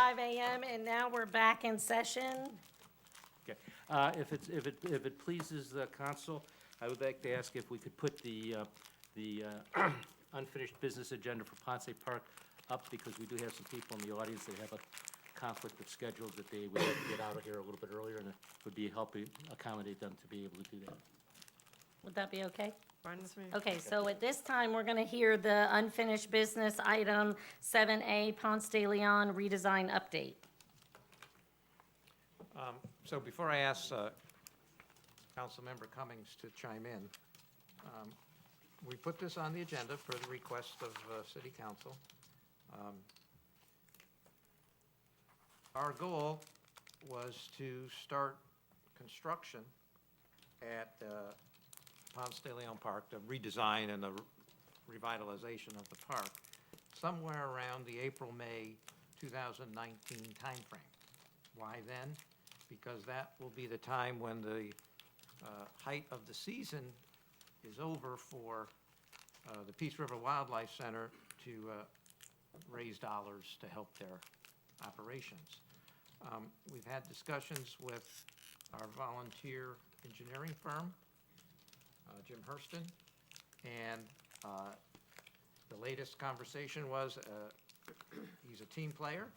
6:45 a.m. and now we're back in session. Okay. If it pleases the council, I would like to ask if we could put the unfinished business agenda for Ponce Park up, because we do have some people in the audience that have a conflict of schedule that they would like to get out of here a little bit earlier, and it would be helping accommodate them to be able to do that. Would that be okay? Fine with me. Okay, so at this time, we're going to hear the unfinished business item 7A, Ponce de Leon redesign update. So before I ask Councilmember Cummings to chime in, we put this on the agenda for the request of City Council. Our goal was to start construction at Ponce de Leon Park, the redesign and the revitalization of the park, somewhere around the April-May 2019 timeframe. Why then? Because that will be the time when the height of the season is over for the Peace River Wildlife Center to raise dollars to help their operations. We've had discussions with our volunteer engineering firm, Jim Hurston, and the latest conversation was he's a team player,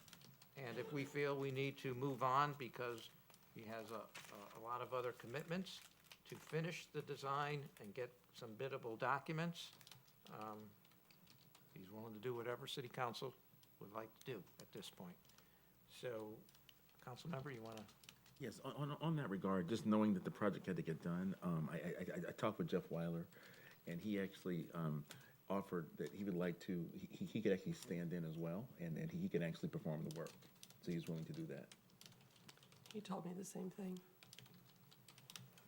and if we feel we need to move on because he has a lot of other commitments to finish the design and get some biddable documents, he's willing to do whatever City Council would like to do at this point. So, Council Member, you want to? Yes, on that regard, just knowing that the project had to get done, I talked with Jeff Weiler, and he actually offered that he would like to, he could actually stand in as well, and he could actually perform the work. So he's willing to do that. He told me the same thing.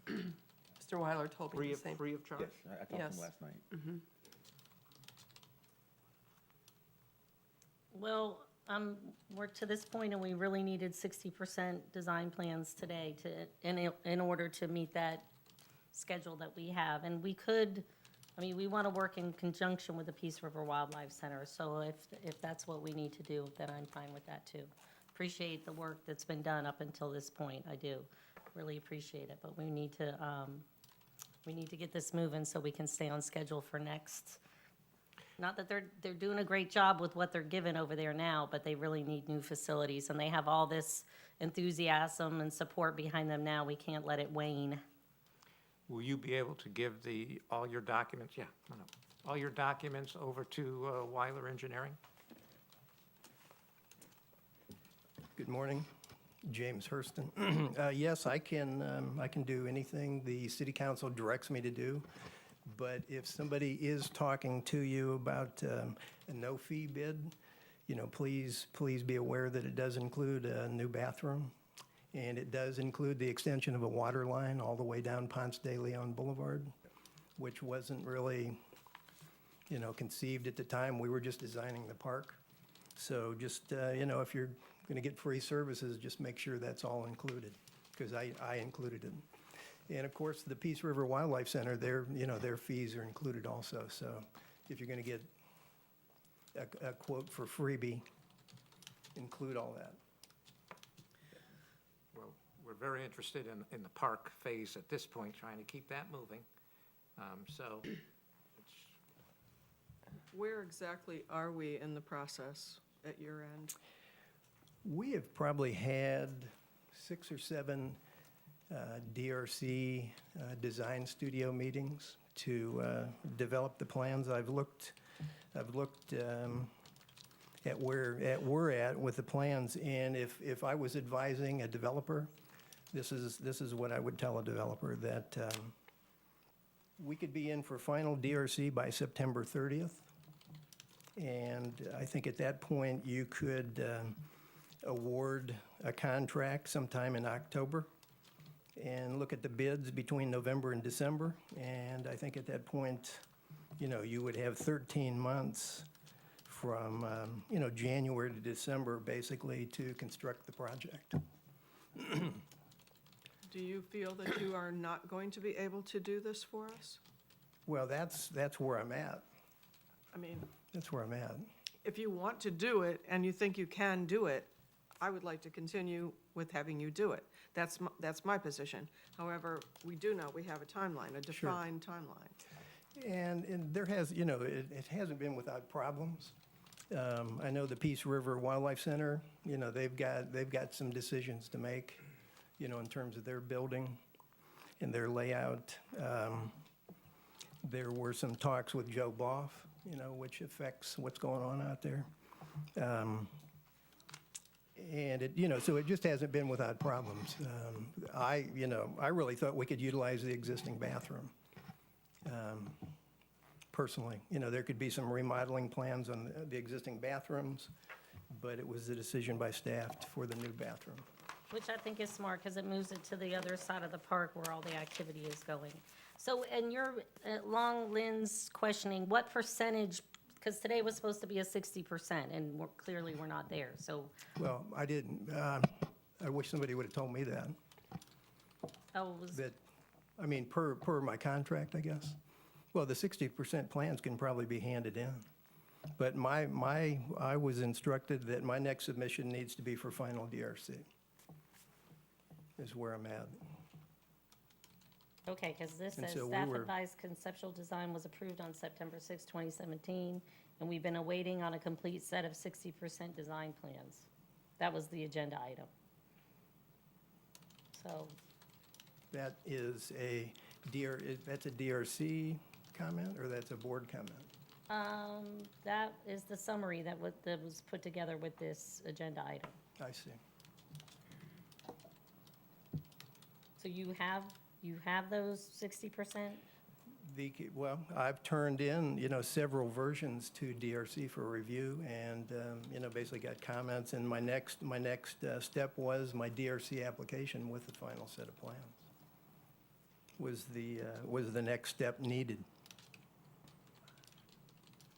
Mr. Weiler told me the same. Free of charge? Yes, I talked to Yes. him last night. Mm-hmm. Well, we're to this point, and we really needed 60% design plans today in order to meet that schedule that we have. And we could, I mean, we want to work in conjunction with the Peace River Wildlife Center. So if that's what we need to do, then I'm fine with that too. Appreciate the work that's been done up until this point. I do really appreciate it, but we need to get this moving so we can stay on schedule for next. Not that they're doing a great job with what they're given over there now, but they really need new facilities, and they have all this enthusiasm and support behind them now. We can't let it wane. Will you be able to give all your documents, all your documents over to Weiler Engineering? Good morning, James Hurston. Yes, I can do anything the city council directs me to do. But if somebody is talking to you about a no-fee bid, please be aware that it does include a new bathroom, and it does include the extension of a water line all the way down Ponce de Leon Boulevard, which wasn't really, conceived at the time. We were just designing the park. So just, if you're going to get free services, just make sure that's all included, because I included it. And of course, the Peace River Wildlife Center, their fees are included also. So if you're going to get a quote for freebie, include all that. Well, we're very interested in the park phase at this point, trying to keep that moving. Where exactly are we in the process at your end? We have probably had 6 or 7 DRC design studio meetings to develop the plans. I've looked at where we're at with the plans, and if I was advising a developer, this is what I would tell a developer, that we could be in for final DRC by September 30th, and I think at that point you could award a contract sometime in October and look at the bids between November and December. And I think at that point, you would have 13 months from, January to December, basically, to construct the project. Do you feel that you are not going to be able to do this for us? Well, that's where I'm at. I mean, That's where I'm at. if you want to do it and you think you can do it, I would like to continue with having you do it. That's my position. However, we do know we have a timeline, a defined timeline. And there has, it hasn't been without problems. I know the Peace River Wildlife Center, they've got some decisions to make, in terms of their building and their layout. There were some talks with Joe Boff, which affects what's going on out there. And so it just hasn't been without problems. I really thought we could utilize the existing bathroom. Personally, there could be some remodeling plans on the existing bathrooms, but it was the decision by staff for the new bathroom. Which I think is smart, because it moves it to the other side of the park where all the activity is going. So, and your, along Lynn's questioning, what percentage, because today was supposed to be a 60%, and clearly we're not there, so, Well, I didn't, I wish somebody would have told me that, oh, it was, per my contract, I guess. Well, the 60% plans can probably be handed in. But I was instructed that my next submission needs to be for final DRC, is where I'm at. okay, because this And says so we staff were- advised conceptual design was approved on September 6, 2017, and we've been awaiting on a complete set of 60% design plans. That was the agenda item. So, That is that's a DRC comment, or that's a board comment? that is the summary that was put together with this agenda item. I see. So you have those 60%? Well, I've turned in, several versions to DRC for review, and, basically got comments, and my next step was my DRC application with the final set of plans. Was the next step needed.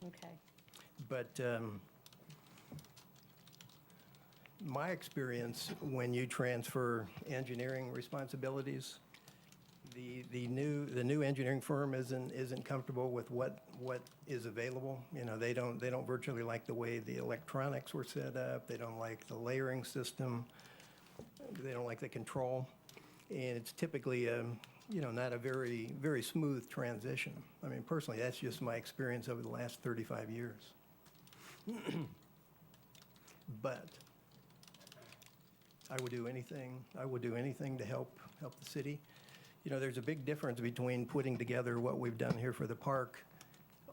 Okay. But my experience, when you transfer engineering responsibilities, the new engineering firm isn't comfortable with what is available. They don't virtually like the way the electronics were set up. They don't like the layering system. They don't like the control. And it's typically, not a very, very smooth transition. Personally, that's just my experience over the last 35 years. But I would do anything to help the city. There's a big difference between putting together what we've done here for the park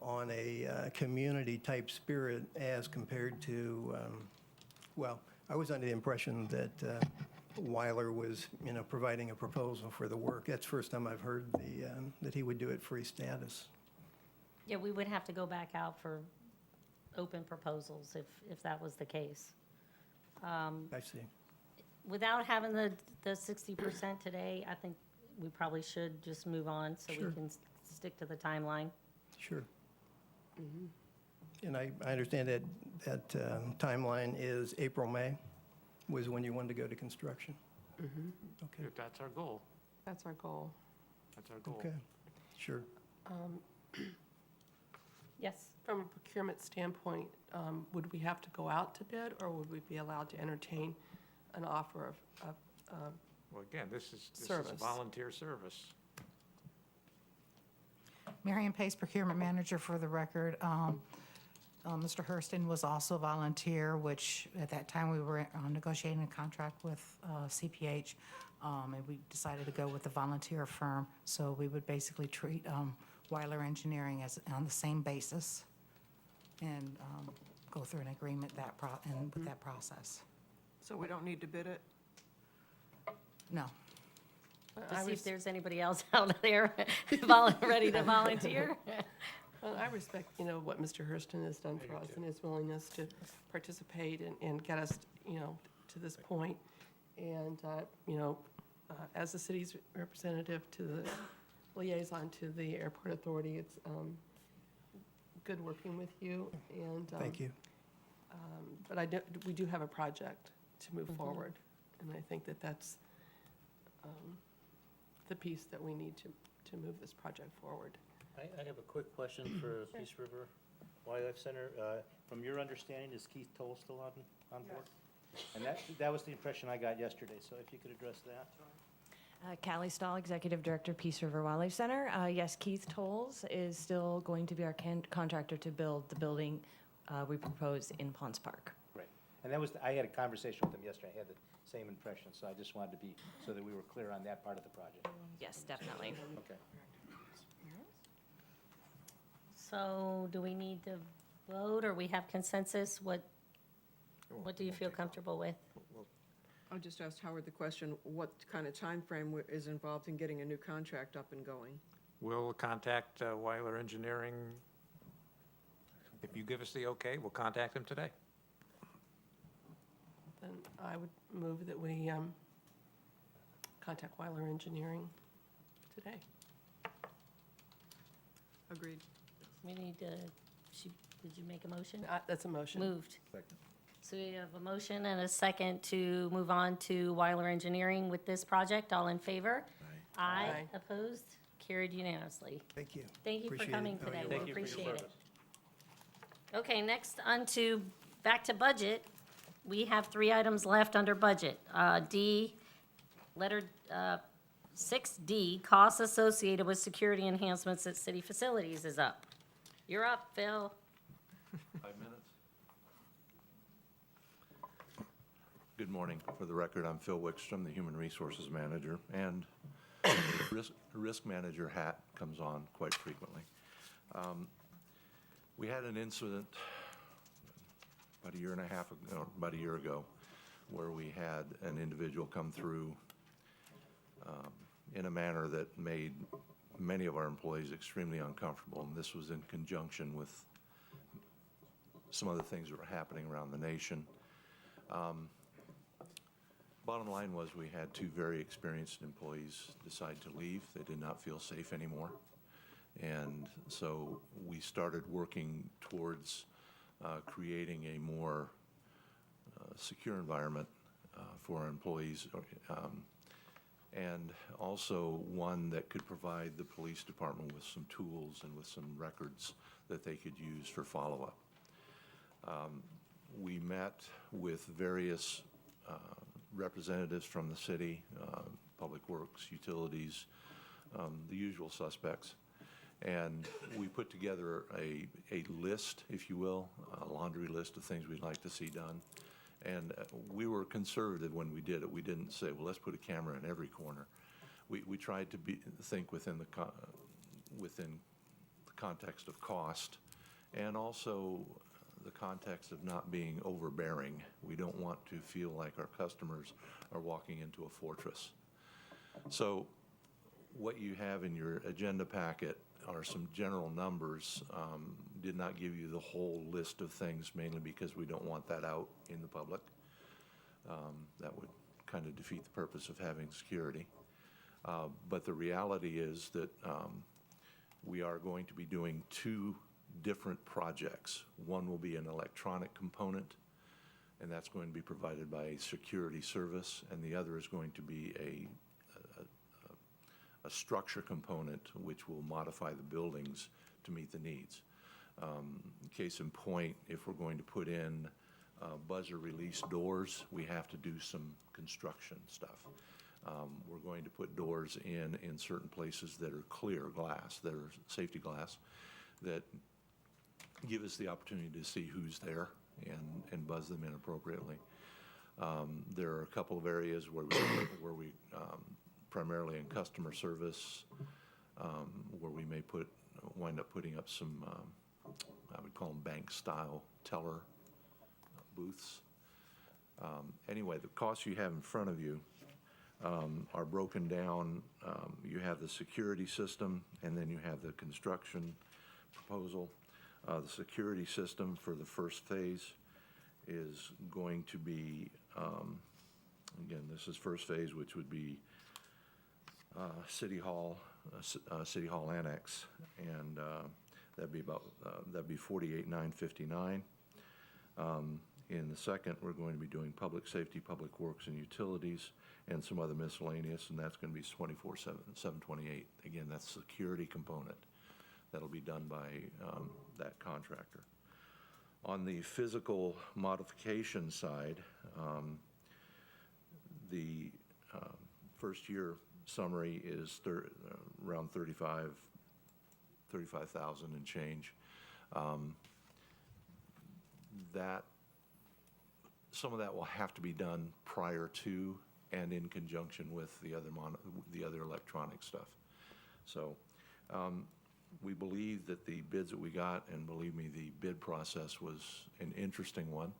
on a community-type spirit as compared to, I was under the impression that Weiler was, providing a proposal for the work. That's the first time I've heard that he would do it free status. Yeah, we would have to go back out for open proposals if that was the case. I see. Without having the 60% today, I think we probably should just move on so we Sure. can stick to the timeline. Sure. And I understand that timeline is April, May, was when you wanted to go to construction? Okay, If that's our goal, That's our goal. that's our goal. okay, sure. Yes? From a procurement standpoint, would we have to go out to bid, or would we be allowed to entertain an offer of Well, again, this is Service. volunteer service. Marion Pace, Procurement Manager for the record. Mr. Hurston was also a volunteer, which at that time we were negotiating a contract with CPH, and we decided to go with the volunteer firm. So we would basically treat Weiler Engineering as on the same basis and go through an agreement with that process. So we don't need to bid it? No. To see if there's anybody else out there ready to volunteer? Well, I respect, what Mr. Hurston has done for us and his willingness to participate and get us, to this point. And, as the city's representative to the liaison to the airport authority, it's good working with you. And Thank you. But we do have a project to move forward, and I think that's the piece that we need to move this project forward. I have a quick question for Peace River Wildlife Center. From your understanding, is Keith Toll still on board? And that was the impression I got yesterday, so if you could address that. Callie Stahl, Executive Director, Peace River Wildlife Center. Yes, Keith Tolles is still going to be our contractor to build the building we propose in Ponce Park. Great. And that was, I had a conversation with him yesterday, I had the same impression, so I just wanted to be, so that we were clear on that part of the project. Yes, definitely. Okay. So do we need to vote, or we have consensus? What do you feel comfortable with? I just asked Howard the question, what kind of time frame is involved in getting a new contract up and going? We'll contact Weiler Engineering. If you give us the okay, we'll contact them today. Then I would move that we contact Weiler Engineering today. Agreed. We need to, did you make a motion? That's a motion. Moved. So we have a motion and a second to move on to Weiler Engineering with this project. All in favor? Aye. Aye. Opposed? Carried unanimously. Thank you. Thank you for Appreciate it. coming Oh, today. you're We welcome. appreciate it. Okay, next back to budget. We have 3 items left under budget. Letter 6D, costs associated with security enhancements at city facilities is up. You're up, Phil. 5 minutes. Good morning. For the record, I'm Phil Wickstrom, the Human Resources Manager, and the risk manager hat comes on quite frequently. We had an incident about a year and a half ago, about a year ago, where we had an individual come through in a manner that made many of our employees extremely uncomfortable, and this was in conjunction with some other things that were happening around the nation. Bottom line was we had 2 very experienced employees decide to leave. They did not feel safe anymore. And so we started working towards creating a more secure environment for our employees, and also one that could provide the police department with some tools and with some records that they could use for follow-up. We met with various representatives from the city, Public Works, utilities, the usual suspects. And we put together a list, if you will, a laundry list of things we'd like to see done. And we were conservative when we did it. We didn't say, well, let's put a camera in every corner. We tried to think within the context of cost, and also the context of not being overbearing. We don't want to feel like our customers are walking into a fortress. So what you have in your agenda packet are some general numbers. Did not give you the whole list of things, mainly because we don't want that out in the public. That would kind of defeat the purpose of having security. But the reality is that we are going to be doing 2 different projects. One will be an electronic component, and that's going to be provided by a security service, and the other is going to be a structure component which will modify the buildings to meet the needs. Case in point, if we're going to put in buzzer release doors, we have to do some construction stuff. We're going to put doors in certain places that are clear glass, that are safety glass, that give us the opportunity to see who's there and buzz them in appropriately. There are a couple of areas where we primarily in customer service, where we may wind up putting up some, I would call them bank-style teller booths. Anyway, the costs you have in front of you are broken down. You have the security system, and then you have the construction proposal. The security system for the first phase is going to be, again, this is first phase, which would be City Hall Annex, and that'd be $48,959. In the second, we're going to be doing public safety, public works, and utilities, and some other miscellaneous, and that's going to be $24,728. Again, that's the security component. That'll be done by that contractor. On the physical modification side, the first year summary is around 35,000 and change. That, some of that will have to be done prior to and in conjunction with the other electronic stuff. So we believe that the bids that we got, and believe me, the bid process was an interesting one.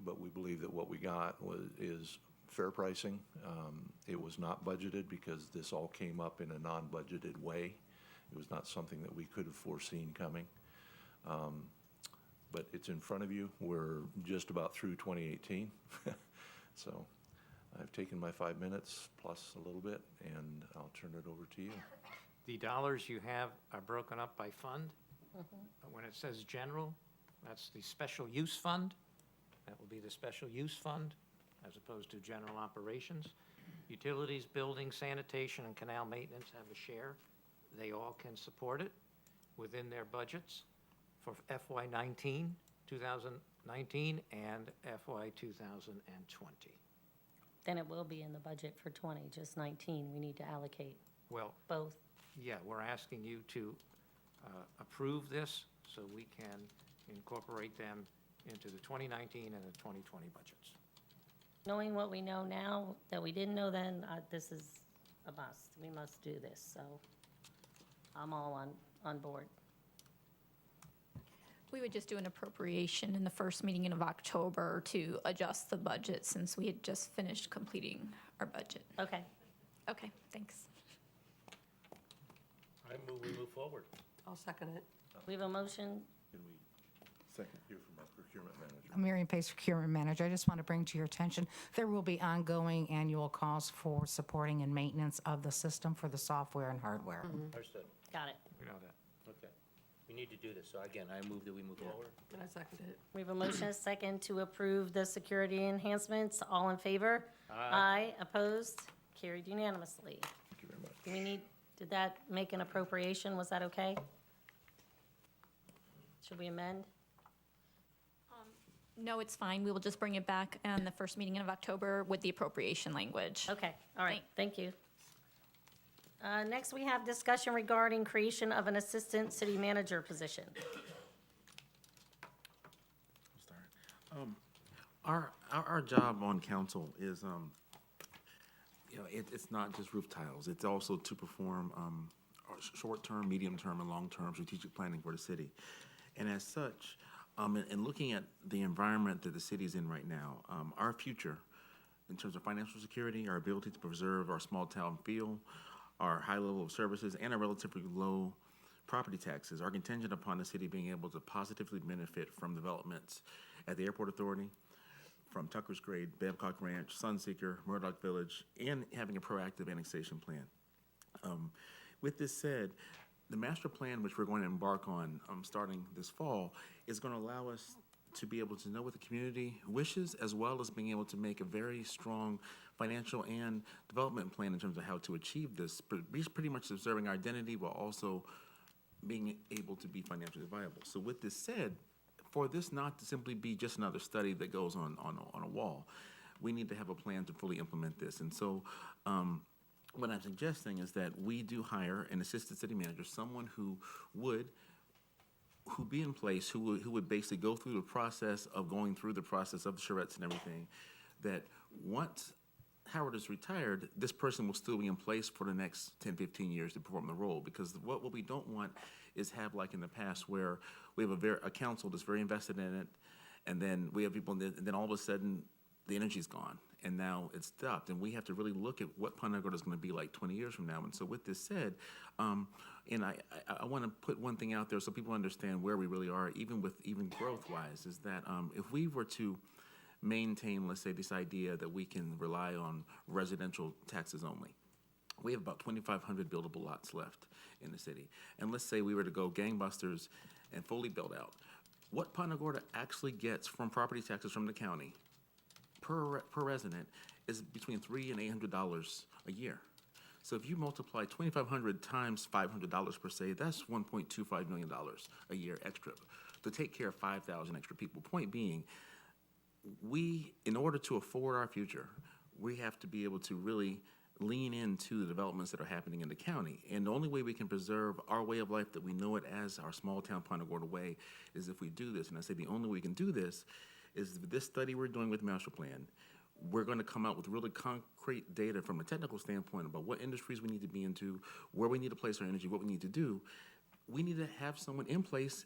But we believe that what we got is fair pricing. It was not budgeted because this all came up in a non-budgeted way. It was not something that we could have foreseen coming. But it's in front of you. We're just about through 2018. So I've taken my 5 minutes plus a little bit, and I'll turn it over to you. The dollars you have are broken up by fund. When it says general, that's the special use fund. That will be the special use fund as opposed to general operations. Utilities, building, sanitation, and canal maintenance have a share. They all can support it within their budgets for FY19, 2019, and FY 2020. Then it will be in the budget for 20, just 19. We need to allocate Well, both. yeah, we're asking you to approve this so we can incorporate them into the 2019 and the 2020 budgets. Knowing what we know now that we didn't know then, this is a must. We must do this, so I'm all on board. We would just do an appropriation in the first meeting of October to adjust the budget since we had just finished completing our budget. Okay. Okay, thanks. I move we move forward. I'll second it. We have a motion. Can we second hear from our procurement manager? Marion Pace, Procurement Manager. I just want to bring to your attention, there will be ongoing annual costs for supporting and maintenance of the system for the software and hardware. Understood. Got it. We know that. Okay. We need to do this. So again, I move that we move forward. And I second it. We have a motion, a second, to approve the security enhancements. All in favor? Aye. Opposed? Carried unanimously. Thank you very much. Do we need, did that make an appropriation? Was that okay? Should we amend? No, it's fine. We will just bring it back on the first meeting of October with the appropriation language. Okay, all right, thank you. Next, we have discussion regarding creation of an assistant city manager position. Our job on council is, it's not just roof tiles. It's also to perform our short-term, medium-term, and long-term strategic planning for the city. And as such, in looking at the environment that the city is in right now, our future, in terms of financial security, our ability to preserve our small town feel, our high level of services, and our relatively low property taxes are contingent upon the city being able to positively benefit from developments at the Airport Authority, from Tucker's Grade, Babcock Ranch, Sunseeker, Murdoch Village, and having a proactive annexation plan. With this said, the master plan, which we're going to embark on starting this fall, is going to allow us to be able to know what the community wishes, as well as being able to make a very strong financial and development plan in terms of how to achieve this, but pretty much observing our identity while also being able to be financially viable. So with this said, for this not to simply be just another study that goes on a wall, we need to have a plan to fully implement this. And so what I'm suggesting is that we do hire an assistant city manager, someone who be in place, who would basically go through the process of going through the process of the charrettes and everything, that once Howard is retired, this person will still be in place for the next 10, 15 years to perform the role. Because what we don't want is have, like in the past, where we have a council that's very invested in it, and then we have people, and then all of a sudden, the energy's gone, and now it's stopped. And we have to really look at what Punta Gorda is going to be like 20 years from now. And so with this said, and I want to put one thing out there so people understand where we really are, even growth-wise, is that if we were to maintain, let's say, this idea that we can rely on residential taxes only, we have about 2,500 buildable lots left in the city. And let's say we were to go gangbusters and fully build out. What Punta Gorda actually gets from property taxes from the county per resident is between $300 and $800 a year. So if you multiply 2,500 times $500 per se, that's $1.25 million a year extra to take care of 5,000 extra people. Point being, in order to afford our future, we have to be able to really lean into the developments that are happening in the county. And the only way we can preserve our way of life that we know it as our small town Punta Gorda way is if we do this. And I say the only way we can do this is this study we're doing with Master Plan. We're going to come out with really concrete data from a technical standpoint about what industries we need to be into, where we need to place our energy, what we need to do. We need to have someone in place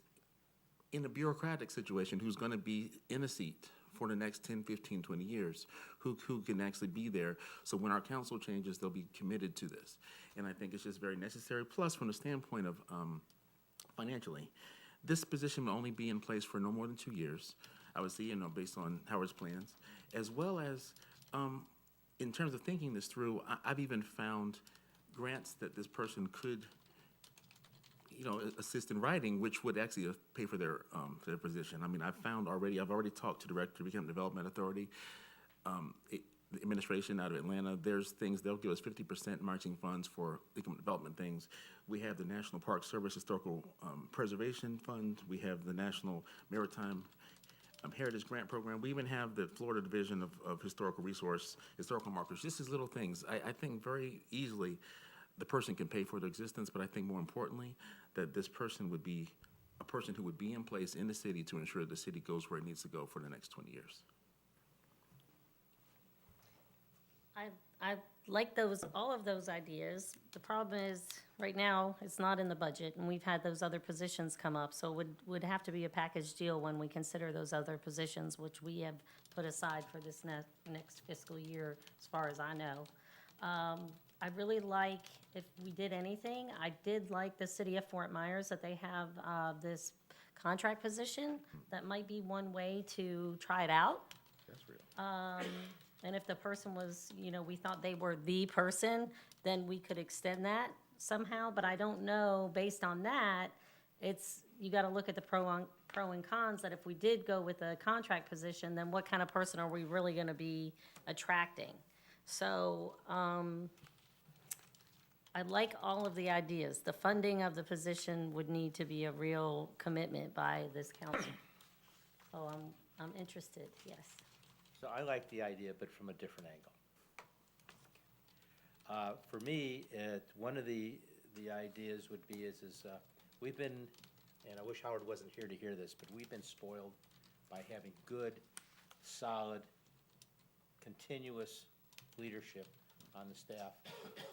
in a bureaucratic situation who's going to be in a seat for the next 10, 15, 20 years, who can actually be there. So when our council changes, they'll be committed to this. And I think it's just very necessary. Plus, from the standpoint of financially, this position will only be in place for no more than 2 years. I would say, based on Howard's plans, as well as in terms of thinking this through, I've even found grants that this person could assist in writing, which would actually pay for their position. I mean, I've already talked to the Director of Economic Development Authority, the administration out of Atlanta. There's things, they'll give us 50% marching funds for economic development things. We have the National Park Service Historical Preservation Fund. We have the National Maritime Heritage Grant Program. We even have the Florida Division of Historical Markers. Just as little things. I think very easily the person can pay for their existence, but I think more importantly, that this person would be a person who would be in place in the city to ensure the city goes where it needs to go for the next 20 years. I like all of those ideas. The problem is, right now, it's not in the budget, and we've had those other positions come up, so it would have to be a package deal when we consider those other positions, which we have put aside for this next fiscal year, as far as I know. I really like, if we did anything, I did like the city of Fort Myers, that they have this contract position. That might be one way to try it out. That's real. And if the person was, we thought they were the person, then we could extend that somehow. But I don't know, based on that, you got to look at the pro and cons, that if we did go with a contract position, then what kind of person are we really going to be attracting? So I like all of the ideas. The funding of the position would need to be a real commitment by this council. So I'm interested, yes. So I like the idea, but from a different angle. For me, one of the ideas would be we've been, and I wish Howard wasn't here to hear this, but we've been spoiled by having good, solid, continuous leadership on the staff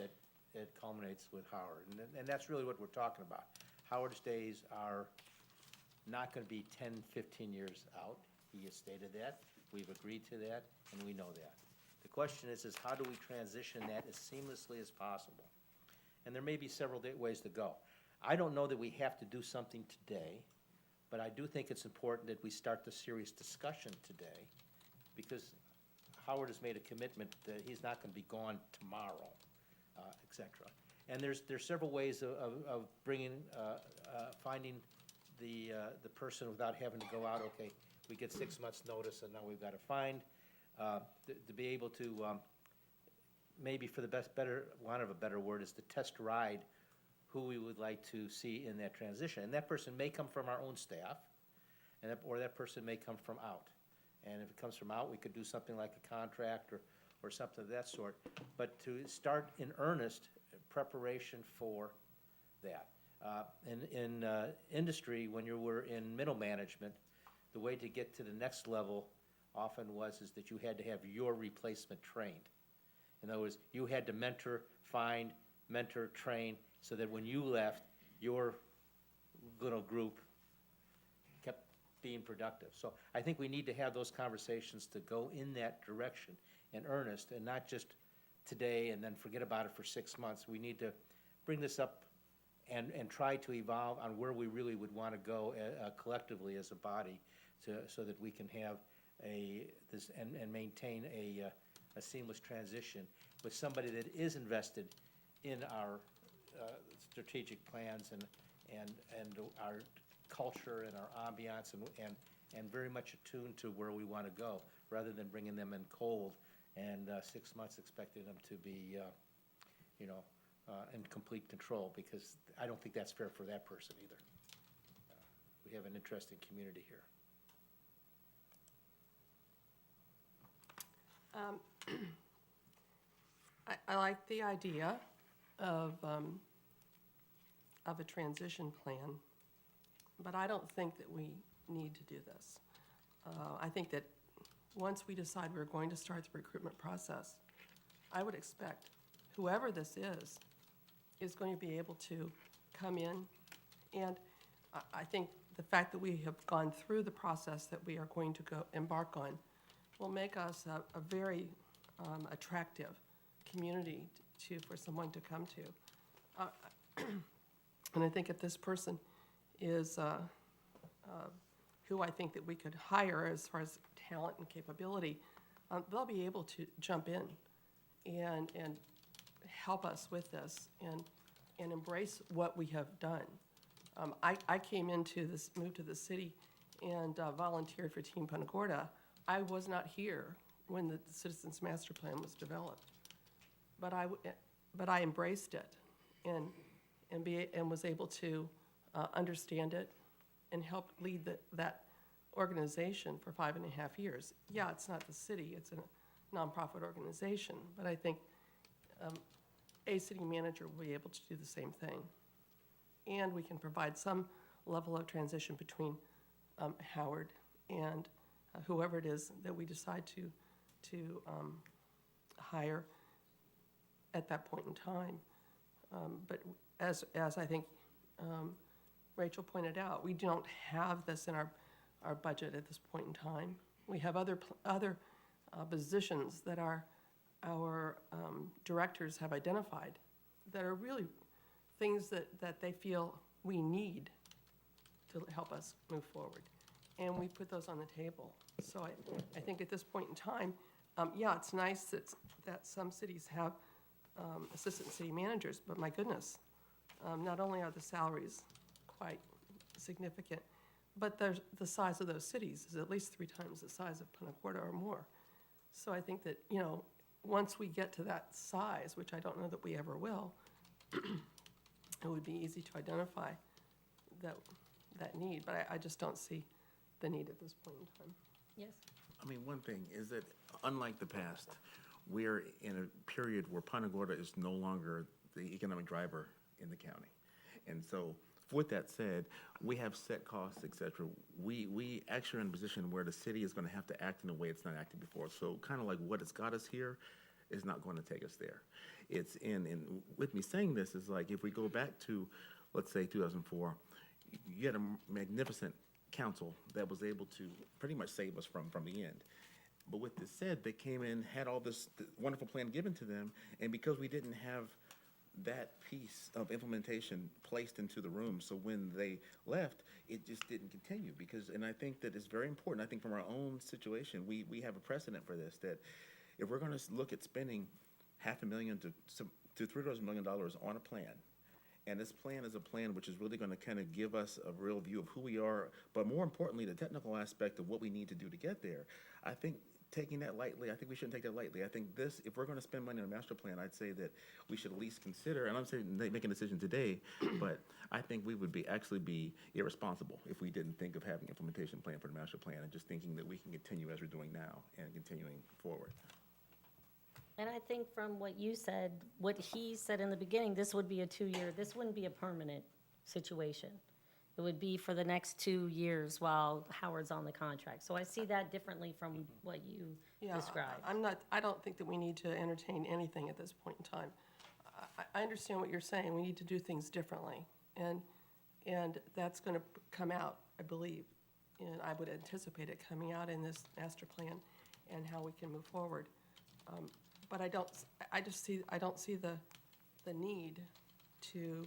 that it culminates with Howard. And that's really what we're talking about. Howard's days are not going to be 10, 15 years out. He has stated that. We've agreed to that, and we know that. The question is how do we transition that as seamlessly as possible? And there may be several ways to go. I don't know that we have to do something today, but I do think it's important that we start the serious discussion today, because Howard has made a commitment that he's not going to be gone tomorrow, et cetera. And there's several ways of finding the person without having to go out, okay, we get 6 months' notice, and now we've got to find, to be able to, maybe for the want of a better word, is to test ride who we would like to see in that transition. And that person may come from our own staff, or that person may come from out. And if it comes from out, we could do something like a contract or something of that sort. But to start in earnest preparation for that. In industry, when you were in middle management, the way to get to the next level often is that you had to have your replacement trained. In other words, you had to mentor, train, so that when you left, your little group kept being productive. So I think we need to have those conversations to go in that direction in earnest, and not just today and then forget about it for 6 months. We need to bring this up and try to evolve on where we really would want to go collectively as a body, so that we can have and maintain a seamless transition with somebody that is invested in our strategic plans and our culture and our ambiance and very much attuned to where we want to go, rather than bringing them in cold and 6 months expecting them to be, in complete control, because I don't think that's fair for that person either. we have an interesting community here. I like the idea of a transition plan, but I don't think that we need to do this. I think that once we decide we're going to start the recruitment process, I would expect whoever this is going to be able to come in. And I think the fact that we have gone through the process that we are going to go embark on will make us a very attractive community for someone to come to. And I think if this person is who I think that we could hire as far as talent and capability, they'll be able to jump in and help us with this and embrace what we have done. I came into this, moved to the city and volunteered for Team Punta Gorda. I was not here when the Citizens Master Plan was developed, but I embraced it and was able to understand it and help lead that organization for 5.5 years. Yeah, it's not the city, it's a nonprofit organization, but I think a city manager will be able to do the same thing. And we can provide some level of transition between Howard and whoever it is that we decide to hire at that point in time. But as I think Rachel pointed out, we don't have this in our budget at this point in time. We have other positions that our directors have identified that are really things that they feel we need to help us move forward. And we put those on the table. So I think at this point in time, yeah, it's nice that some cities have assistant city managers, but my goodness, not only are the salaries quite significant, but the size of those cities is at least 3 times the size of Punta Gorda or more. So I think that, once we get to that size, which I don't know that we ever will, it would be easy to identify that need, but I just don't see the need at this point in time. Yes. I mean, one thing is that, unlike the past, we're in a period where Punta Gorda is no longer the economic driver in the county. And so, with that said, we have set costs, et cetera. We actually are in a position where the city is going to have to act in a way it's not acted before. So kind of like what has got us here is not going to take us there. It's and with me saying this is like if we go back to, let's say 2004, you had a magnificent council that was able to pretty much save us from the end. But with this said, they came in, had all this wonderful plan given to them, and because we didn't have that piece of implementation placed into the room, so when they left, it just didn't continue. And I think that it's very important. I think from our own situation, we have a precedent for this, that if we're going to look at spending $500,000 to $3 million on a plan, and this plan is a plan which is really going to kind of give us a real view of who we are, but more importantly, the technical aspect of what we need to do to get there. I think taking that lightly, I think we shouldn't take that lightly. I think this, if we're going to spend money on a master plan, I'd say that we should at least consider, and I'm saying make a decision today, but I think we would actually be irresponsible if we didn't think of having an implementation plan for the master plan and just thinking that we can continue as we're doing now and continuing forward. And I think from what you said, what he said in the beginning, this would be a 2-year, this wouldn't be a permanent situation. It would be for the next 2 years while Howard's on the contract. So I see that differently from what you described. I don't think that we need to entertain anything at this point in time. I understand what you're saying. We need to do things differently. And that's going to come out, I believe, and I would anticipate it coming out in this master plan and how we can move forward. But I don't see the need to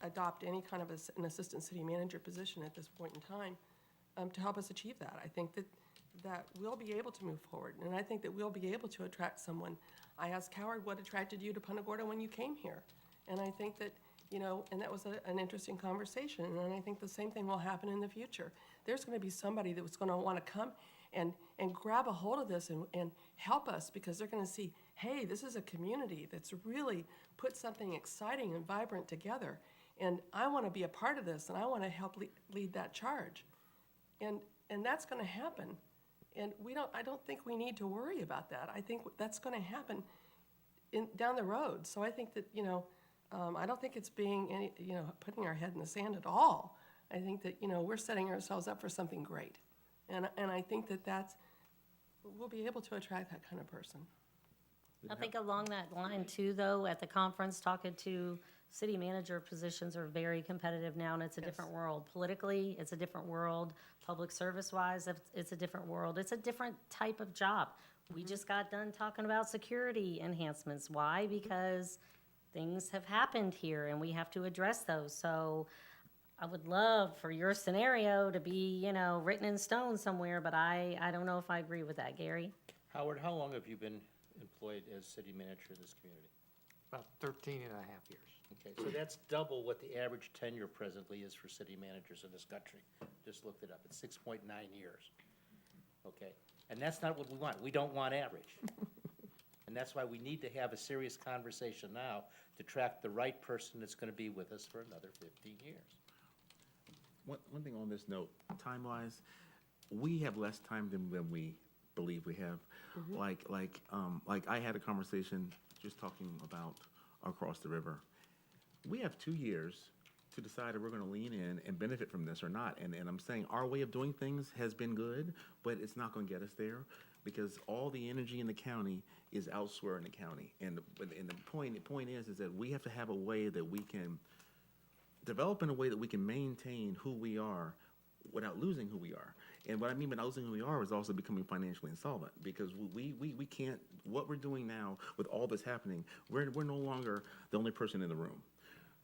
adopt any kind of an assistant city manager position at this point in time to help us achieve that. I think that we'll be able to move forward, and I think that we'll be able to attract someone. I asked Howard, what attracted you to Punta Gorda when you came here? And I think that, and that was an interesting conversation, and I think the same thing will happen in the future. There's going to be somebody that's going to want to come and grab a hold of this and help us, because they're going to see, hey, this is a community that's really put something exciting and vibrant together. And I want to be a part of this, and I want to help lead that charge. And that's going to happen. And I don't think we need to worry about that. I think that's going to happen down the road. So I think that, I don't think it's being putting our head in the sand at all. I think that, we're setting ourselves up for something great. And I think that we'll be able to attract that kind of person. I think along that line too, though, at the conference, talking to city manager positions are very competitive now, and it's a different world. Politically, it's a different world. Public service-wise, it's a different world. It's a different type of job. We just got done talking about security enhancements. Why? Because things have happened here, and we have to address those. So I would love for your scenario to be, written in stone somewhere, but I don't know if I agree with that, Gary. Howard, how long have you been employed as city manager in this community? About 13 and a half years. Okay, so that's double what the average tenure presently is for city managers in this country. Just looked it up, it's 6.9 years. Okay, and that's not what we want. We don't want average. And that's why we need to have a serious conversation now to track the right person that's gonna be with us for another 15 years. One thing on this note, time-wise, we have less time than we believe we have. Like I had a conversation just talking about across the river. We have 2 years to decide if we're gonna lean in and benefit from this or not. And I'm saying our way of doing things has been good, but it's not gonna get us there because all the energy in the county is elsewhere in the county. And the point is that we have to have a way that we can develop in a way that we can maintain who we are without losing who we are. And what I mean by not losing who we are is also becoming financially insolvent because we can't, what we're doing now with all this happening, we're no longer the only person in the room.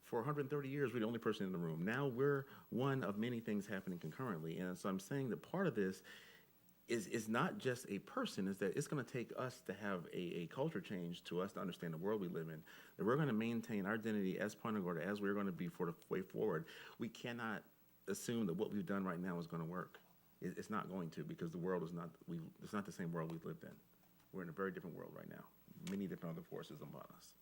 For 130 years, we're the only person in the room. Now we're one of many things happening concurrently. And so I'm saying that part of this is not just a person, is that it's gonna take us to have a culture change to us to understand the world we live in, that we're gonna maintain our identity as Punta Gorda, as we're gonna be for the way forward. We cannot assume that what we've done right now is gonna work. It's not going to, because the world is not, it's not the same world we've lived in. We're in a very different world right now. Many different other forces upon us.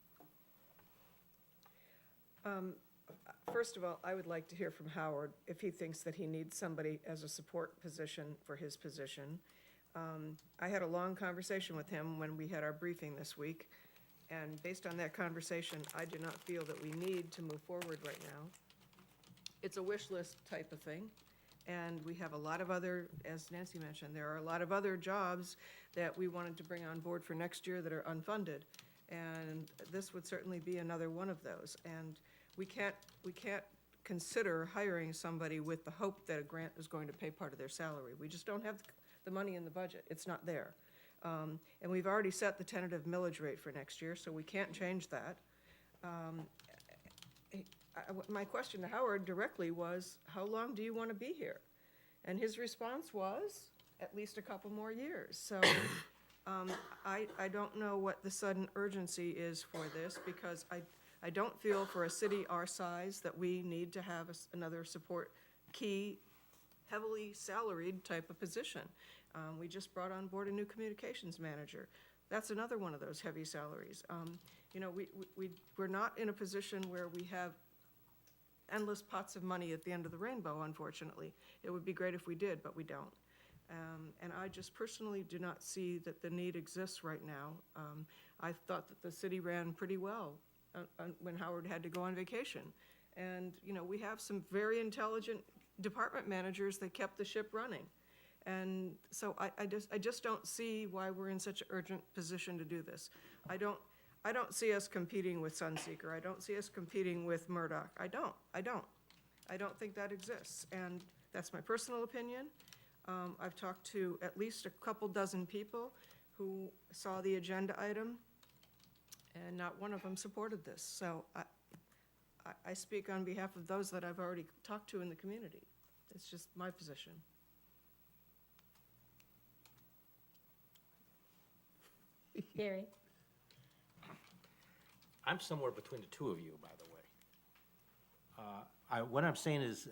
First of all, I would like to hear from Howard if he thinks that he needs somebody as a support position for his position. I had a long conversation with him when we had our briefing this week, and based on that conversation, I do not feel that we need to move forward right now. It's a wish list type of thing, and we have a lot of other, as Nancy mentioned, there are a lot of other jobs that we wanted to bring on board for next year that are unfunded, and this would certainly be another one of those. And we can't consider hiring somebody with the hope that a grant is going to pay part of their salary. We just don't have the money in the budget. It's not there. And we've already set the tentative millage rate for next year, so we can't change that. My question to Howard directly was, how long do you want to be here? And his response was, at least a couple more years. So I don't know what the sudden urgency is for this, because I don't feel for a city our size that we need to have another support key, heavily salaried type of position. We just brought on board a new communications manager. That's another one of those heavy salaries. We're not in a position where we have endless pots of money at the end of the rainbow, unfortunately. It would be great if we did, but we don't. And I just personally do not see that the need exists right now. I thought that the city ran pretty well when Howard had to go on vacation. And, we have some very intelligent department managers that kept the ship running. And so I just don't see why we're in such an urgent position to do this. I don't see us competing with Sunseeker. I don't see us competing with Murdoch. I don't think that exists. And that's my personal opinion. I've talked to at least a couple dozen people who saw the agenda item, and not one of them supported this. So I speak on behalf of those that I've already talked to in the community. It's just my position. Gary? I'm somewhere between the two of you, by the way. What I'm saying is,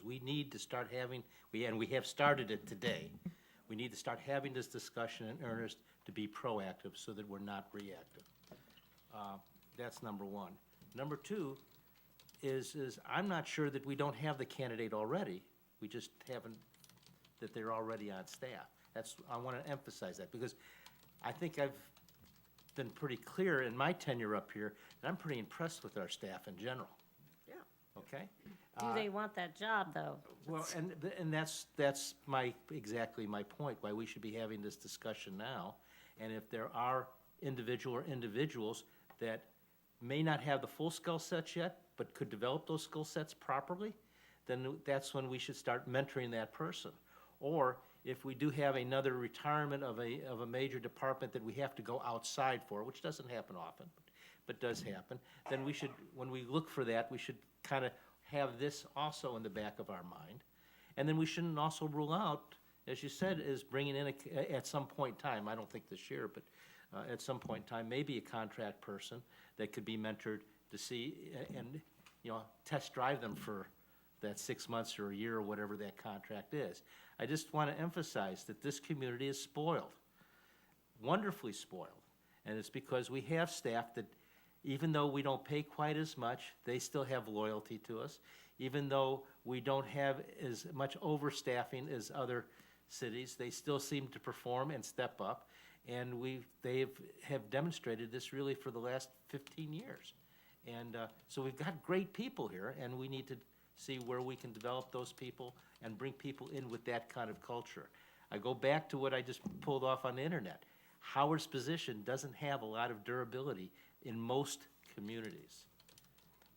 we need to start having, we have started it today. We need to start having this discussion in earnest to be proactive so that we're not reactive. That's number one. Number two, is I'm not sure that we don't have the candidate already. We just haven't, that they're already on staff. I want to emphasize that, because I think I've been pretty clear in my tenure up here, that I'm pretty impressed with our staff in general, Yeah. okay? Do they want that job, though? Well, and that's exactly my point, why we should be having this discussion now. And if there are individuals that may not have the full skill sets yet, but could develop those skill sets properly, then that's when we should start mentoring that person. Or if we do have another retirement of a major department that we have to go outside for, which doesn't happen often, but does happen, then we should, when we look for that, we should kind of have this also in the back of our mind. And then we shouldn't also rule out, as you said, is bringing in at some point in time, I don't think this year, but at some point in time, maybe a contract person that could be mentored to see and, test drive them for that 6 months or a year or whatever that contract is. I just want to emphasize that this community is spoiled, wonderfully spoiled. And it's because we have staff that, even though we don't pay quite as much, they still have loyalty to us. Even though we don't have as much overstaffing as other cities, they still seem to perform and step up. And they have demonstrated this really for the last 15 years. And so we've got great people here, and we need to see where we can develop those people and bring people in with that kind of culture. I go back to what I just pulled off on the internet. Howard's position doesn't have a lot of durability in most communities.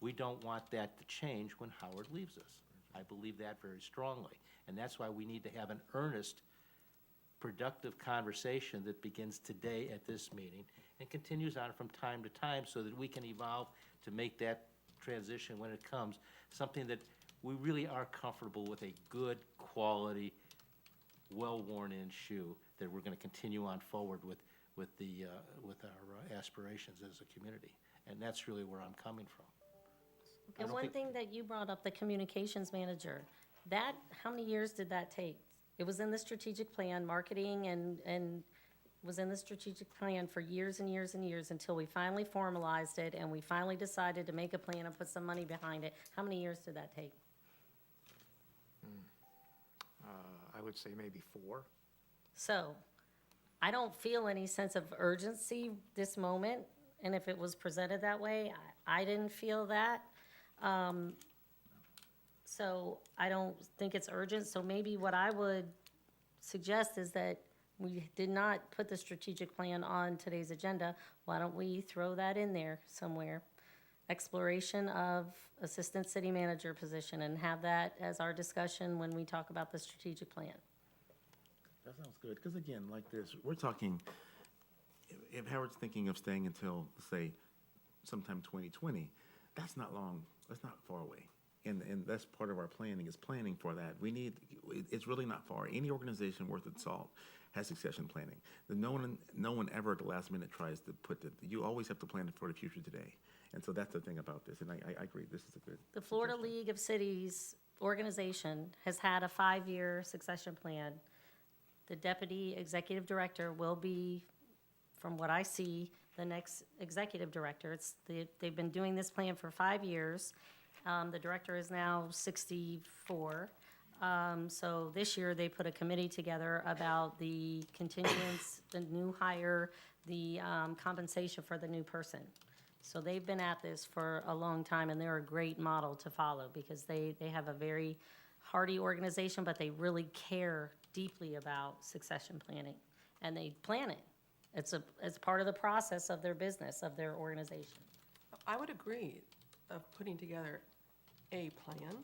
We don't want that to change when Howard leaves us. I believe that very strongly. And that's why we need to have an earnest, productive conversation that begins today at this meeting and continues on from time to time so that we can evolve to make that transition when it comes, something that we really are comfortable with, a good quality, well-worn-in shoe that we're going to continue on forward with our aspirations as a community. And that's really where I'm coming from. I And don't one think- thing that you brought up, the communications manager, how many years did that take? It was in the strategic plan, marketing and was in the strategic plan for years and years and years until we finally formalized it and we finally decided to make a plan and put some money behind it. How many years did that take? I would say maybe 4. So, I don't feel any sense of urgency this moment, and if it was presented that way, I didn't feel that. So, I don't think it's urgent, so maybe what I would suggest is that we did not put the strategic plan on today's agenda. Why don't we throw that in there somewhere? Exploration of assistant city manager position, and have that as our discussion when we talk about the strategic plan. That sounds good, because again, like this, we're talking, if Howard's thinking of staying until, say, sometime 2020, that's not long, that's not far away. And that's part of our planning, is planning for that. It's really not far. Any organization worth its salt has succession planning. No one ever at the last minute tries to you always have to plan for the future today. And so that's the thing about this, and I agree, this is a good. The Florida suggestion. League of Cities organization has had a 5-year succession plan. The deputy executive director will be, from what I see, the next executive director. They've been doing this plan for 5 years. The director is now 64. So this year, they put a committee together about the continuance, the new hire, the compensation for the new person. So they've been at this for a long time, and they're a great model to follow because they have a very hardy organization, but they really care deeply about succession planning, and they plan it. It's part of the process of their business, of their organization. I would agree of putting together a plan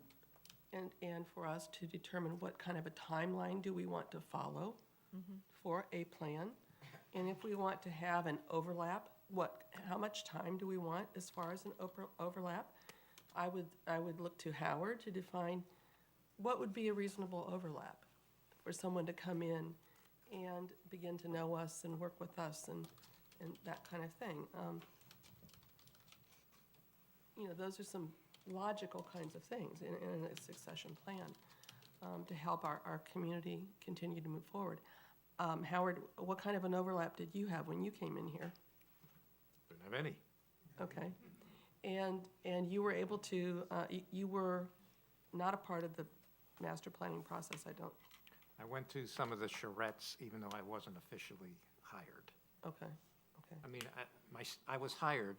and for us to determine what kind of a timeline do we want to follow for a plan. And if we want to have an overlap, how much time do we want as far as an overlap? I would look to Howard to define what would be a reasonable overlap for someone to come in and begin to know us and work with us and that kind of thing. Those are some logical kinds of things in a succession plan to help our community continue to move forward. Howard, what kind of an overlap did you have when you came in here? Didn't have any. Okay. And you were able to, you were not a part of the master planning process, I don't, I went to some of the charrettes, even though I wasn't officially hired. okay. I mean, I was hired.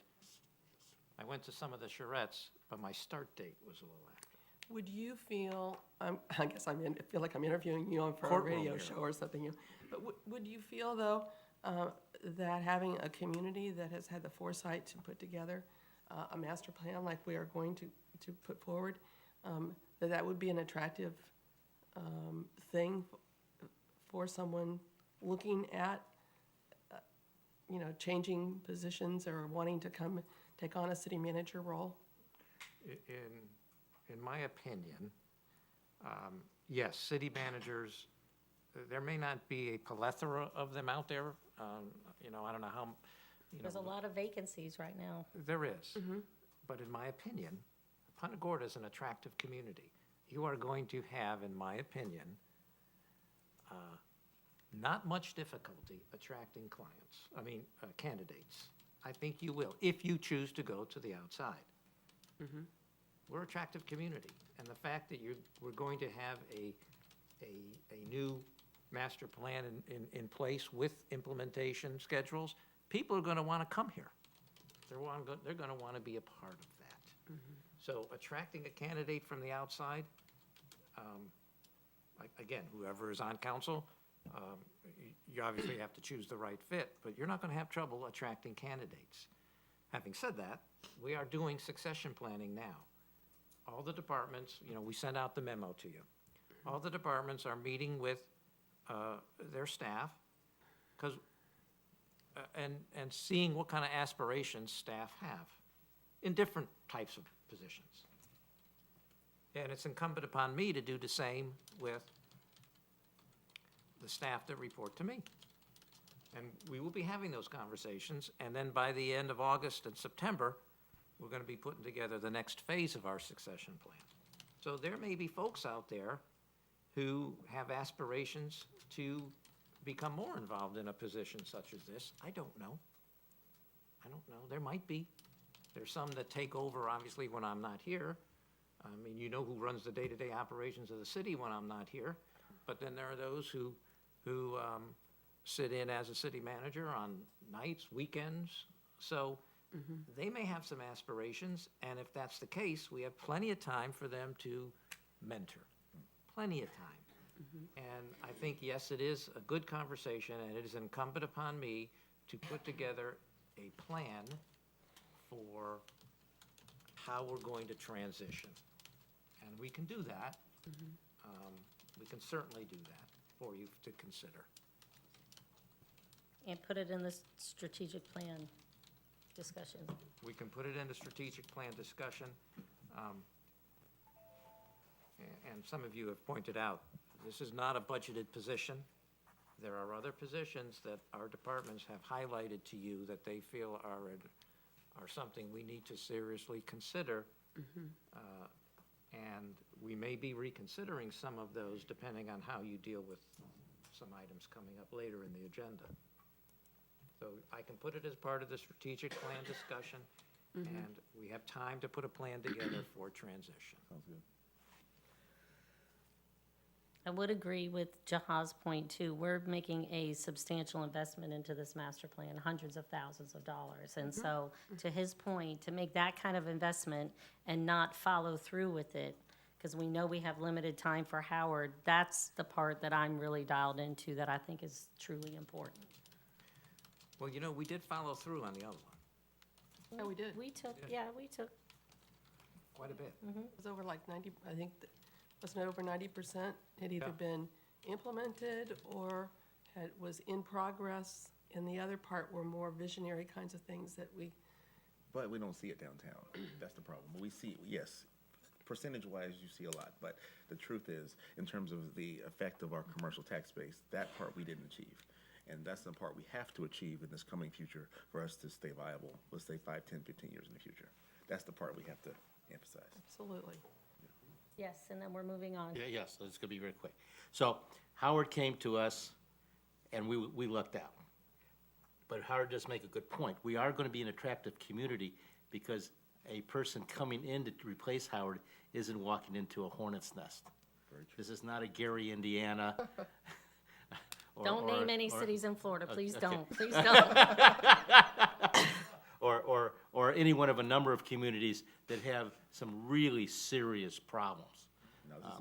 I went to some of the charrettes, but my start date was a little after. Would you feel, I guess I feel like I'm interviewing you for a Courtroom radio here. show or something, but would you feel, though, that having a community that has had the foresight to put together a master plan like we are going to put forward, that would be an attractive thing for someone looking at, changing positions or wanting to come take on a city manager role? In my opinion, yes, city managers, there may not be a plethora of them out there. I don't know how, There's a lot of vacancies right now. There is. But in my opinion, Punta Gorda is an attractive community. You are going to have, in my opinion, not much difficulty attracting candidates. I think you will, if you choose to go to the outside. We're an attractive community, and the fact that we're going to have a new master plan in place with implementation schedules, people are gonna wanna come here. They're gonna wanna be a part of that. So attracting a candidate from the outside, again, whoever is on council, you obviously have to choose the right fit, but you're not gonna have trouble attracting candidates. Having said that, we are doing succession planning now. All the departments, we sent out the memo to you. All the departments are meeting with their staff, and seeing what kind of aspirations staff have in different types of positions. And it's incumbent upon me to do the same with the staff that report to me. And we will be having those conversations, and then by the end of August and September, we're gonna be putting together the next phase of our succession plan. So there may be folks out there who have aspirations to become more involved in a position such as this. I don't know. There might be. There's some that take over, obviously, when I'm not here. I mean, you know who runs the day-to-day operations of the city when I'm not here. But then there are those who sit in as a city manager on nights, weekends. So they may have some aspirations, and if that's the case, we have plenty of time for them to mentor. Plenty of time. And I think, yes, it is a good conversation, and it is incumbent upon me to put together a plan for how we're going to transition. And we can do that. We can certainly do that for you to consider. And put it in the strategic plan discussion. We can put it into strategic plan discussion. And some of you have pointed out, this is not a budgeted position. There are other positions that our departments have highlighted to you that they feel are something we need to seriously consider. And we may be reconsidering some of those depending on how you deal with some items coming up later in the agenda. So I can put it as part of the strategic plan discussion, and we have time to put a plan together for transition. Sounds good. I would agree with Jaha's point too. We're making a substantial investment into this master plan, hundreds of thousands of dollars. And so, to his point, to make that kind of investment and not follow through with it, because we know we have limited time for Howard, that's the part that I'm really dialed into that I think is truly important. Well, we did follow through on the other one, Yeah, we did. We took quite a bit. It was over like 90, I think, wasn't it over 90% had either been implemented or was in progress, and the other part were more visionary kinds of things that we, But we don't see it downtown. That's the problem. We see, yes, percentage-wise, you see a lot, but the truth is, in terms of the effect of our commercial tax base, that part we didn't achieve. And that's the part we have to achieve in this coming future for us to stay viable, let's say 5, 10, 15 years in the future. That's the part we have to emphasize. absolutely. yes, and then we're moving on. Yeah, yes, it's gonna be very quick. So Howard came to us, and we lucked out. But Howard does make a good point. We are gonna be an attractive community because, a person coming in to replace Howard isn't walking into a hornet's nest. This is not a Gary, Indiana. Don't or- name any or- cities in Florida, please okay. don't, please don't. or any one of a number of communities that have some really serious problems.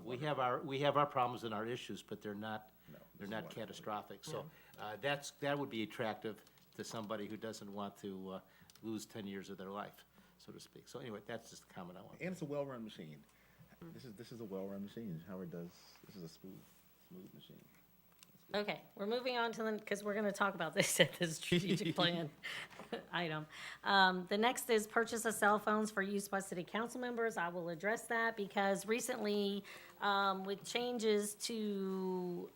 We have our problems and our issues, but they're not catastrophic. So that would be attractive to somebody who doesn't want to lose 10 years of their life, so to speak. So anyway, that's just a comment I want. And it's a well-run machine. This is a well-run machine. Howard does, this is a smooth machine. Okay, we're moving on to the, because we're gonna talk about this at the strategic plan item. The next is purchase of cell phones for use by city council members. I will address that because recently, with changes to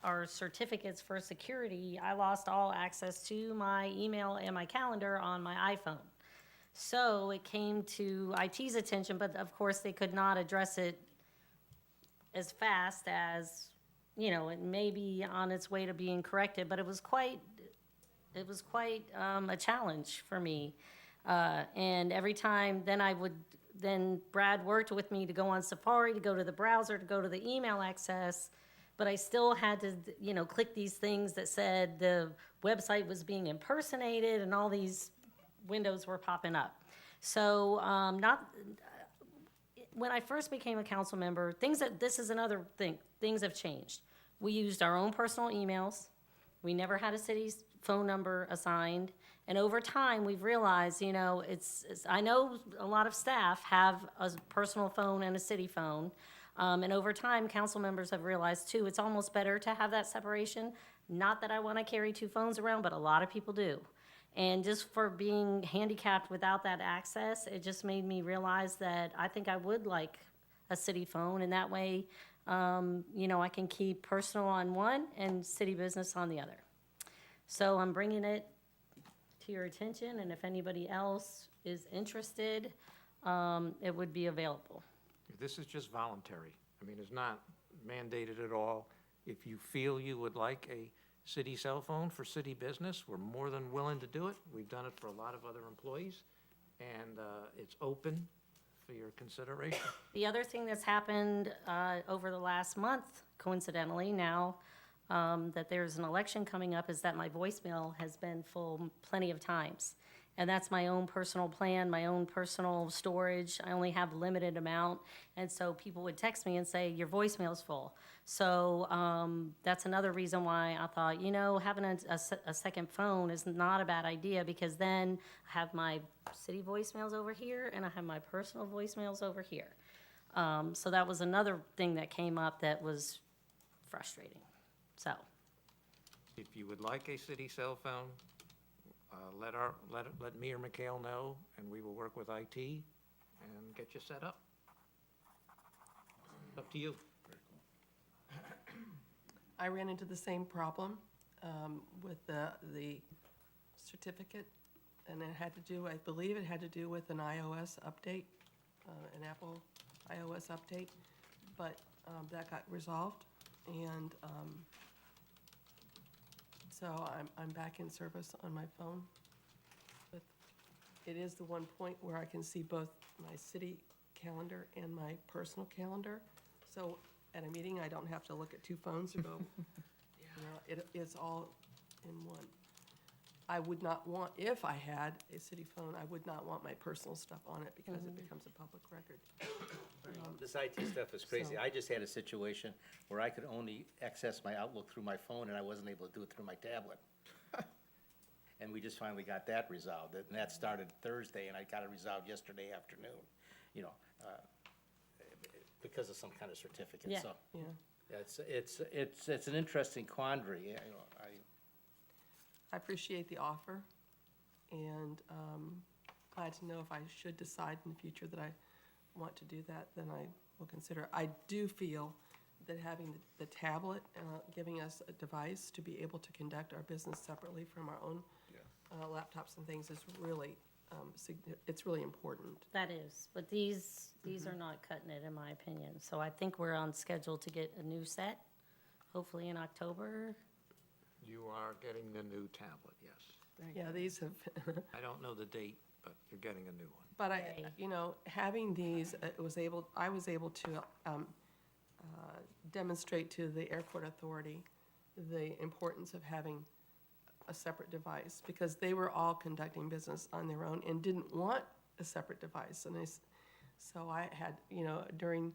our certificates for security, I lost all access to my email and my calendar on my iPhone. So it came to IT's attention, but of course, they could not address it as fast as, you know, it may be on its way to being corrected, but it was quite a challenge for me. And every time, then Brad worked with me to go on Safari, to go to the browser, to go to the email access, but I still had to, you know, click these things that said the website was being impersonated and all these windows were popping up. So, when I first became a council member, this is another thing, things have changed. We used our own personal emails. We never had a city's phone number assigned. And over time, we've realized, you know, I know a lot of staff have a personal phone and a city phone. And over time, council members have realized too, it's almost better to have that separation. Not that I want to carry two phones around, but a lot of people do. And just for being handicapped without that access, it just made me realize that I think I would like a city phone, and that way, you know, I can keep personal on one and city business on the other. So I'm bringing it to your attention, and if anybody else is interested, it would be available. This is just voluntary. I mean, it's not mandated at all. If you feel you would like a city cell phone for city business, we're more than willing to do it. We've done it for a lot of other employees, and it's open for your consideration. The other thing that's happened over the last month, coincidentally now, that there's an election coming up, is that my voicemail has been full plenty of times. And that's my own personal plan, my own personal storage. I only have a limited amount. And so people would text me and say, your voicemail's full. So that's another reason why I thought, you know, having a second phone is not a bad idea, because then I have my city voicemails over here and I have my personal voicemails over here. So that was another thing that came up that was frustrating. So. If you would like a city cell phone, let me or Mikhail know, and we will work with IT and get you set up. Up to you. I ran into the same problem with the certificate, and it had to do, I believe it had to do with an iOS update, an Apple iOS update, but that got resolved, and so I'm back in service on my phone. But it is the one point where I can see both my city calendar and my personal calendar. So at a meeting, I don't have to look at two phones or go, you know, it is all in one. I would not want, if I had a city phone, I would not want my personal stuff on it because it becomes a public record. This IT stuff is crazy. So- I just had a situation where I could only access my Outlook through my phone, and I wasn't able to do it through my tablet. And we just finally got that resolved, and that started Thursday, and I got it resolved yesterday afternoon, you know, because of some kind of certificate, Yeah. so. Yeah, It's an interesting quandary, you know, I appreciate the offer, and glad to know if I should decide in the future that I want to do that, then I will consider. I do feel that having the tablet, giving us a device to be able to conduct our business separately from our own laptops and things is really, it's really important. That is, but these are not cutting it, in my opinion. So I think we're on schedule to get a new set, hopefully in October. You are getting the new tablet, yes. Yeah, these have, I don't know the date, but you're getting a new one. but Okay. having these, I was able to demonstrate to the airport authority the importance of having a separate device, because they were all conducting business on their own and didn't want a separate device. And so I had, during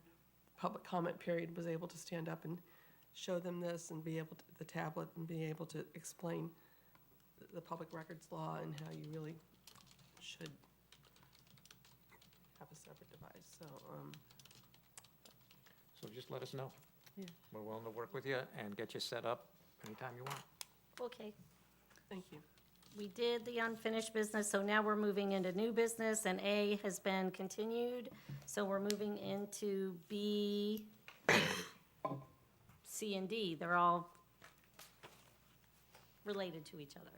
public comment period, was able to stand up and show them this and be able to, the tablet, and be able to explain the public records law and how you really should have a separate device, so, So just let us know. Yeah. We're willing to work with you and get you set up anytime you want. Okay. thank you. We did the unfinished business, so now we're moving into new business, and A has been continued. So we're moving into B, C, and D. They're all related to each other.